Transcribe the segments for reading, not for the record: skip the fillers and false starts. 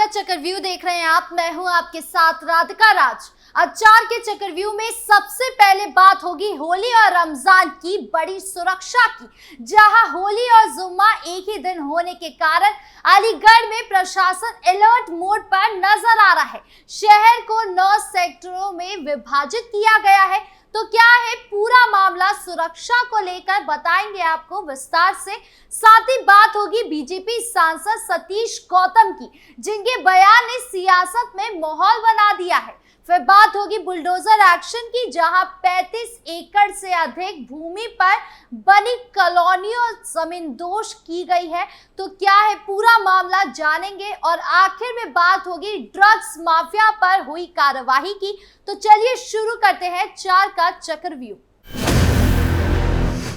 चक्रव्यूह देख रहे हैं आप। मैं हूं आपके साथ राधिका राज। आज 4 के चक्रव्यूह में सबसे पहले बात होगी होली और रमजान की बड़ी सुरक्षा की, जहां होली और जुम्मा एक ही दिन होने के कारण अलीगढ़ में प्रशासन अलर्ट मोड पर नजर आ रहा है। शहर को 9 सेक्टरों में विभाजित किया गया है। तो क्या है पूरा मामला, सुरक्षा को लेकर बताएंगे आपको विस्तार से। साथ ही बात होगी बीजेपी सांसद सतीश गौतम की, जिनके बयान ने सियासत में माहौल बना दिया है। फिर बात होगी बुलडोजर एक्शन की, जहां 35 एकड़ से अधिक भूमि पर बनी कॉलोनियों जमींदोज की गई है। तो क्या है पूरा मामला जानेंगे। और आखिर में बात होगी ड्रग्स माफिया पर हुई कार्यवाही की। तो चलिए शुरू करते हैं 4 का चक्रव्यूह।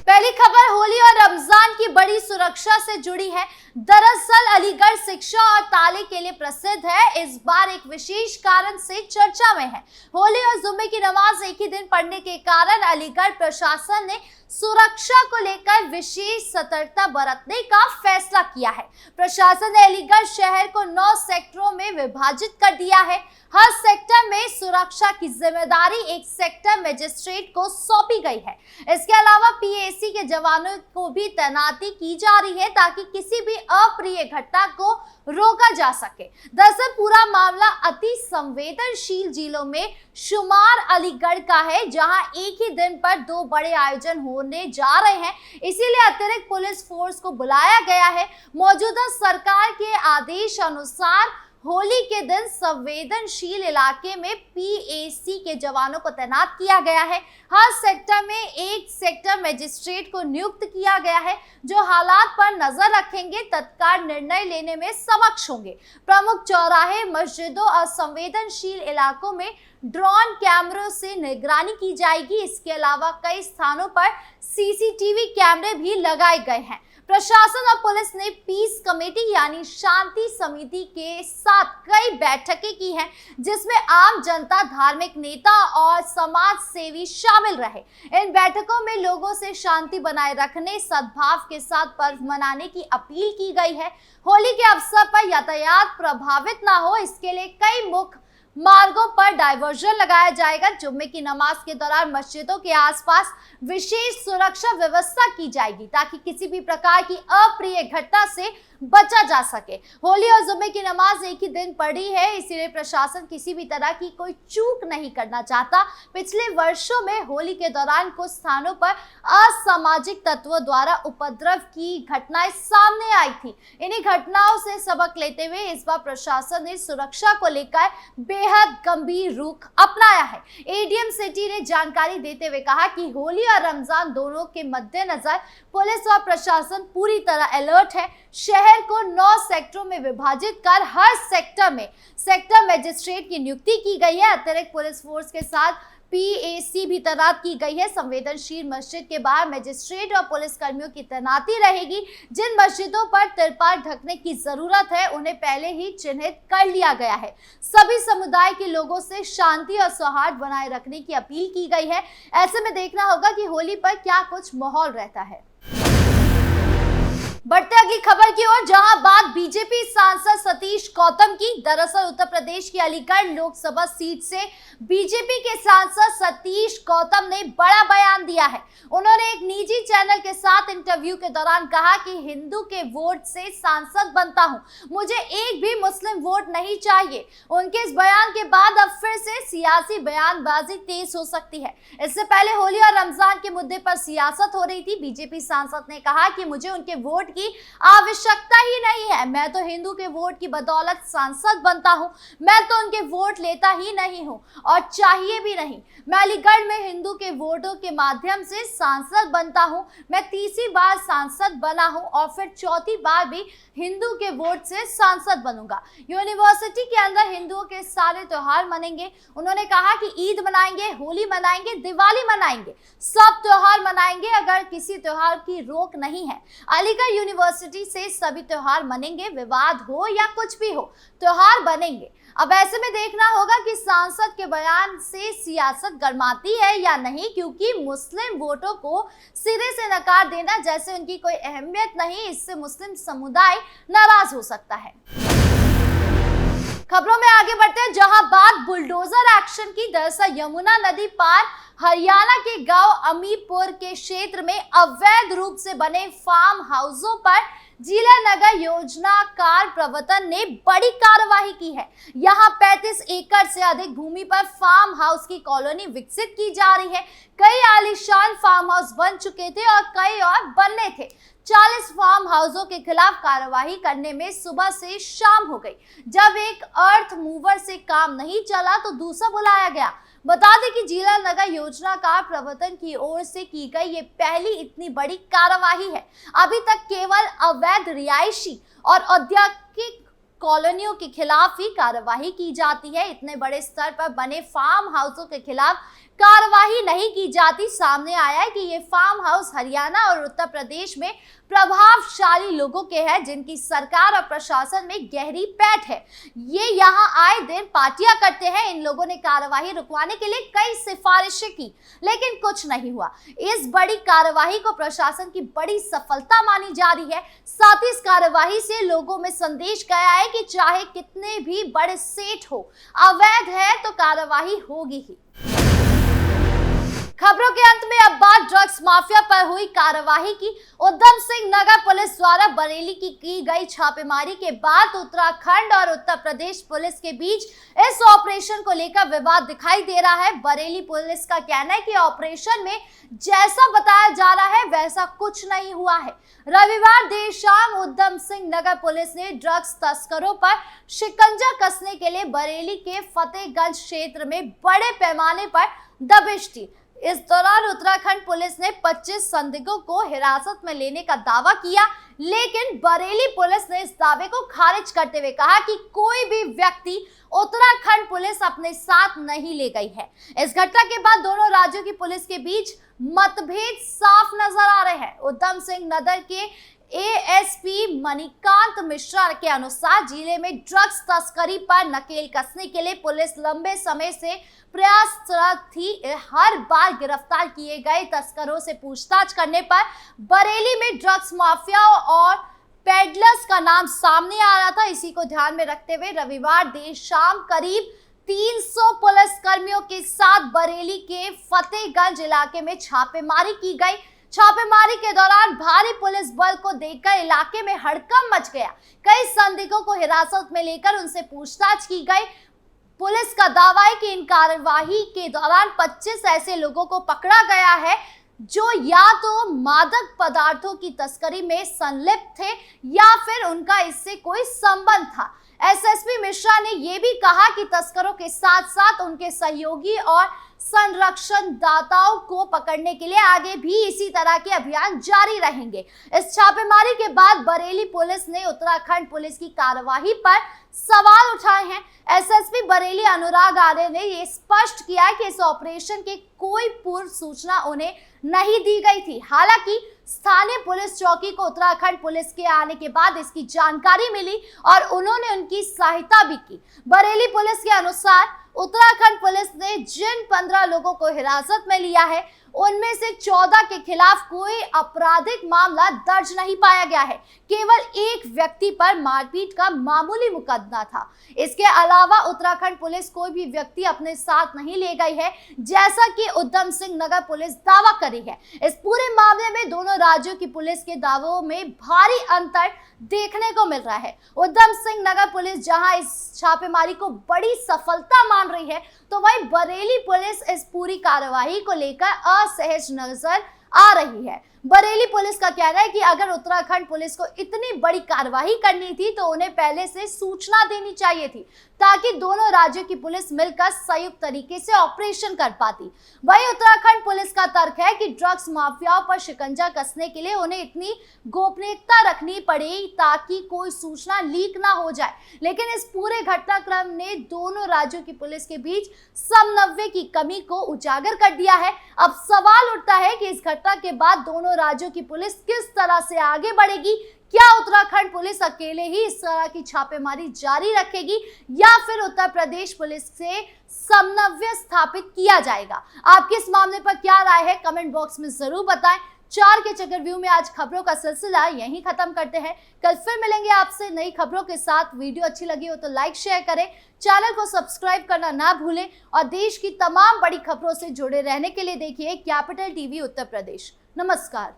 पहली खबर होली और रमजान की बड़ी सुरक्षा से जुड़ी है। दरअसल अलीगढ़ शिक्षा और ताले के लिए प्रसिद्ध है। इस बार एक विशेष कारण से चर्चा में है। होली और जुम्मे की नमाज एक ही दिन पढ़ने के कारण अलीगढ़ प्रशासन ने सुरक्षा को लेकर विशेष सतर्कता बरतने का फैसला किया है। प्रशासन ने अलीगढ़ शहर को 9 सेक्टरों में विभाजित कर दिया है। हर सेक्टर में सुरक्षा की जिम्मेदारी एक सेक्टर मजिस्ट्रेट को सौंपी गई है। इसके अलावा पीएसी के जवानों को भी तैनाती की जा रही है, ताकि किसी भी अप्रिय घटना को रोका जा सके। दरअसल पूरा मामला अति संवेदनशील जिलों में शुमार अलीगढ़ का है, जहां एक ही दिन पर 2 बड़े आयोजन होने जा रहे हैं। इसीलिए अतिरिक्त पुलिस फोर्स को बुलाया गया है। मौजूदा सरकार के आदेश अनुसार होली के दिन संवेदनशील इलाके में पीएसी के जवानों को तैनात किया गया है। हर सेक्टर में एक सेक्टर मजिस्ट्रेट को नियुक्त किया गया है, जो हालात पर नजर रखेंगे, तत्काल निर्णय लेने में सक्षम होंगे। प्रमुख चौराहे, मस्जिदों और संवेदनशील इलाकों में ड्रोन कैमरों से निगरानी की जाएगी। इसके अलावा कई स्थानों पर सीसीटीवी कैमरे भी लगाए गए हैं। प्रशासन और पुलिस ने पीस कमेटी यानी शांति समिति के साथ कई बैठकें की हैं, जिसमें आम जनता, धार्मिक नेता और समाज सेवी शामिल रहे। इन बैठकों में लोगों से शांति बनाए रखने, सद्भाव के साथ पर्व मनाने की अपील की गई है। होली के अवसर पर यातायात प्रभावित ना हो, इसके लिए कई मुख्य मार्गों पर डायवर्जन लगाया जाएगा। जुम्मे की नमाज के दौरान मस्जिदों के आसपास विशेष सुरक्षा व्यवस्था की जाएगी, ताकि किसी भी प्रकार की अप्रिय घटना से बचा जा सके। होली और जुम्मे की नमाज एक ही दिन पड़ी है, इसीलिए प्रशासन किसी भी तरह की कोई चूक नहीं करना चाहता। पिछले वर्षों में होली के दौरान कुछ स्थानों पर असामाजिक तत्वों द्वारा उपद्रव की घटनाएं सामने आई थी। इन्हीं घटनाओं से सबक लेते हुए इस बार प्रशासन ने सुरक्षा को लेकर बेहद गंभीर रुख अपनाया है। एडीएम सिटी ने जानकारी देते हुए कहा कि होली और रमजान दोनों के मद्देनजर पुलिस और प्रशासन पूरी तरह अलर्ट है। शहर को 9 सेक्टरों में विभाजित कर हर सेक्टर में सेक्टर मजिस्ट्रेट की नियुक्ति की गई है। अतिरिक्त पुलिस फोर्स के साथ पीएसी भी तैनात की गई है। संवेदनशील मस्जिद के बाहर मजिस्ट्रेट और पुलिस कर्मियों की तैनाती रहेगी। जिन मस्जिदों पर तिरपाल ढकने की जरूरत है, उन्हें पहले ही चिन्हित कर लिया गया है। सभी समुदाय के लोगों से शांति और सौहार्द बनाए रखने की अपील की गई है। ऐसे में देखना होगा कि होली पर क्या कुछ माहौल रहता है। बढ़ते अगली खबर की ओर, जहां बात बीजेपी सांसद सतीश गौतम की। दरअसल उत्तर प्रदेश की अलीगढ़ लोकसभा सीट से बीजेपी के सांसद सतीश गौतम ने बड़ा बयान दिया है। उन्होंने एक निजी चैनल के साथ इंटरव्यू के दौरान कहा कि हिंदू के वोट से सांसद बनता हूं, मुझे एक भी मुस्लिम वोट नहीं चाहिए। उनके इस बयान के बाद अब फिर से सियासी बयानबाजी तेज हो सकती है। इससे पहले होली और रमजान के मुद्दे पर सियासत हो रही थी। बीजेपी सांसद ने कहा कि मुझे उनके वोट की आवश्यकता ही नहीं है, मैं तो हिंदू के वोट की बदौलत सांसद बनता हूं, मैं तो उनके वोट लेता ही नहीं हूं और चाहिए भी नहीं। मैं अलीगढ़ में हिंदू के वोटों के माध्यम से सांसद बनता हूं। मैं तीसरी बार सांसद बना हूं और फिर चौथी बार भी हिंदू के वोट से सांसद बनूंगा। यूनिवर्सिटी के अंदर हिंदुओं के सारे त्योहार मनेंगे। उन्होंने कहा कि ईद मनाएंगे, होली मनाएंगे, दिवाली मनाएंगे, सब त्योहार मनाएंगे। अगर किसी त्योहार की रोक नहीं है, अलीगढ़ यूनिवर्सिटी से सभी त्योहार मनेंगे, विवाद हो या कुछ भी हो, त्योहार बनेंगे। अब ऐसे में देखना होगा कि सांसद के बयान से सियासत गरमाती है या नहीं, क्योंकि मुस्लिम वोटों को सिरे से नकार देना जैसे उनकी कोई अहमियत नहीं, इससे मुस्लिम समुदाय नाराज हो सकता है। खबरों में आगे बढ़ते हैं, जहां बात बुलडोजर एक्शन की। दरअसल यमुना नदी पार हरियाणा के गांव अमीपुर के क्षेत्र में अवैध रूप से बने फार्म हाउसों पर जिला नगर योजनाकार प्रवर्तन ने बड़ी कार्रवाई की है। यहां 35 एकड़ से अधिक भूमि पर फार्म हाउस की कॉलोनी विकसित की जा रही है। कई आलीशान फार्म हाउस बन चुके थे और कई और बनने थे। 40 फार्म हाउसों के खिलाफ कार्रवाई करने में सुबह से शाम हो गई। जब एक अर्थ मूवर से काम नहीं चला तो दूसरा बुलाया गया। बता दें कि जिला नगर योजनाकार प्रवर्तन की ओर से की गई ये पहली इतनी बड़ी कार्रवाई है। अभी तक केवल अवैध रिहायशी और औद्योगिक कॉलोनियों के खिलाफ ही कार्रवाई की जाती है। इतने बड़े स्तर पर बने फार्म हाउसों के खिलाफ कार्रवाई नहीं की जाती। सामने आया है कि ये फार्म हाउस हरियाणा और उत्तर प्रदेश में प्रभावशाली लोगों के हैं, जिनकी सरकार और प्रशासन में गहरी पैठ है। ये यहाँ आए दिन पार्टियां करते हैं। इन लोगों ने कार्रवाई रुकवाने के लिए कई सिफारिशें की, लेकिन कुछ नहीं हुआ। इस बड़ी कार्रवाई को प्रशासन की बड़ी सफलता मानी जा रही है। साथ ही इस कार्रवाई से लोगों में संदेश गया है कि चाहे कितने भी बड़े सेठ हो, अवैध है तो कार्रवाई होगी ही। खबरों के अंत में अब बात ड्रग्स माफिया पर हुई कार्रवाई की। उधम सिंह नगर पुलिस द्वारा बरेली की गई छापेमारी के बाद उत्तराखंड और उत्तर प्रदेश पुलिस के बीच इस ऑपरेशन को लेकर विवाद दिखाई दे रहा है। बरेली पुलिस का कहना है कि ऑपरेशन में जैसा बताया जा रहा है वैसा कुछ नहीं हुआ है। रविवार देर शाम उधम सिंह नगर पुलिस ने ड्रग्स तस्करों पर शिकंजा कसने के लिए बरेली के फतेहगंज क्षेत्र में बड़े पैमाने पर दबिश दी। इस दौरान उत्तराखंड पुलिस ने 25 संदिग्धों को हिरासत में लेने का दावा किया, लेकिन बरेली पुलिस ने इस दावे को खारिज करते हुए कहा कि कोई भी व्यक्ति उत्तराखंड पुलिस अपने साथ नहीं ले गई है। इस घटना के बाद दोनों राज्यों की पुलिस के बीच मतभेद साफ नजर आ रहे हैं। उधम सिंह नगर के एएसपी मणिकांत मिश्रा के अनुसार जिले में ड्रग्स तस्करी पर नकेल कसने के लिए पुलिस लंबे समय से प्रयासरत थी। हर बार गिरफ्तार किए गए तस्करों से पूछताछ करने पर बरेली में ड्रग्स माफिया और पेडलर्स का नाम सामने आ रहा था। इसी को ध्यान में रखते हुए रविवार देर शाम करीब 300 पुलिस कर्मियों के साथ बरेली के फतेहगंज इलाके में छापेमारी की गई। छापेमारी के दौरान भारी पुलिस बल को देखकर इलाके में हड़कंप मच गया। कई संदिग्धों को हिरासत में लेकर उनसे पूछताछ की गई। पुलिस का दावा है कि इन कार्यवाही के दौरान 25 ऐसे लोगों को पकड़ा गया है जो या तो मादक पदार्थों की तस्करी में संलिप्त थे या फिर उनका इससे कोई संबंध था। एसएसपी मिश्रा ने यह भी कहा कि तस्करों के साथ साथ उनके सहयोगी और संरक्षण दाताओं को पकड़ने के लिए आगे भी इसी तरह के अभियान जारी रहेंगे। इस छापेमारी के बाद बरेली पुलिस ने उत्तराखंड पुलिस की कार्रवाई पर सवाल उठाए हैं। एसएसपी बरेली अनुराग आर्य ने यह स्पष्ट किया कि इस ऑपरेशन की कोई पूर्व सूचना उन्हें नहीं दी गई थी। हालांकि स्थानीय पुलिस चौकी को उत्तराखंड पुलिस के आने के बाद इसकी जानकारी मिली और उन्होंने उनकी सहायता भी की। बरेली पुलिस के अनुसार उत्तराखंड पुलिस ने जिन 15 लोगों को हिरासत में लिया है उनमें से 14 के खिलाफ कोई आपराधिक मामला दर्ज नहीं पाया गया है। केवल एक व्यक्ति पर मारपीट का मामूली मुकदमा था। इसके अलावा उत्तराखंड पुलिस कोई भी व्यक्ति अपने साथ नहीं ले गई है, जैसा कि उधम सिंह नगर पुलिस दावा करी है। इस पूरे मामले में दोनों राज्यों की पुलिस के दावों में भारी अंतर देखने को मिल रहा है। उधम सिंह नगर पुलिस जहां इस छापेमारी को बड़ी सफलता मान रही है, तो वहीं बरेली पुलिस इस पूरी कार्रवाई को लेकर असहज नजर आ रही है। बरेली पुलिस का कहना है कि अगर उत्तराखंड पुलिस को इतनी बड़ी कार्रवाई करनी थी तो उन्हें पहले से सूचना देनी चाहिए थी, ताकि दोनों राज्यों की पुलिस मिलकर संयुक्त तरीके से ऑपरेशन कर पाती। वहीं उत्तराखंड पुलिस का तर्क है कि ड्रग्स माफियाओं पर शिकंजा कसने के लिए उन्हें इतनी गोपनीयता रखनी पड़ी ताकि कोई सूचना लीक ना हो जाए। लेकिन इस पूरे घटनाक्रम ने दोनों राज्यों की पुलिस के बीच समन्वय की कमी को उजागर कर दिया है। अब सवाल उठता है कि इस घटना के बाद दोनों राज्यों की पुलिस किस तरह से आगे बढ़ेगी, क्या उत्तराखंड पुलिस अकेले ही इस तरह की छापेमारी जारी रखेगी या फिर उत्तर प्रदेश पुलिस से समन्वय स्थापित किया जाएगा? आपकी इस मामले पर क्या राय है, कमेंट बॉक्स में जरूर बताएं। 4 के चक्कर व्यू में आज खबरों का सिलसिला यहीं खत्म करते हैं। कल फिर मिलेंगे आपसे नई खबरों के साथ। वीडियो अच्छी लगी हो तो लाइक शेयर करें, चैनल को सब्सक्राइब करना ना भूलें और देश की तमाम बड़ी खबरों से जुड़े रहने के लिए देखिए कैपिटल टीवी उत्तर प्रदेश। नमस्कार।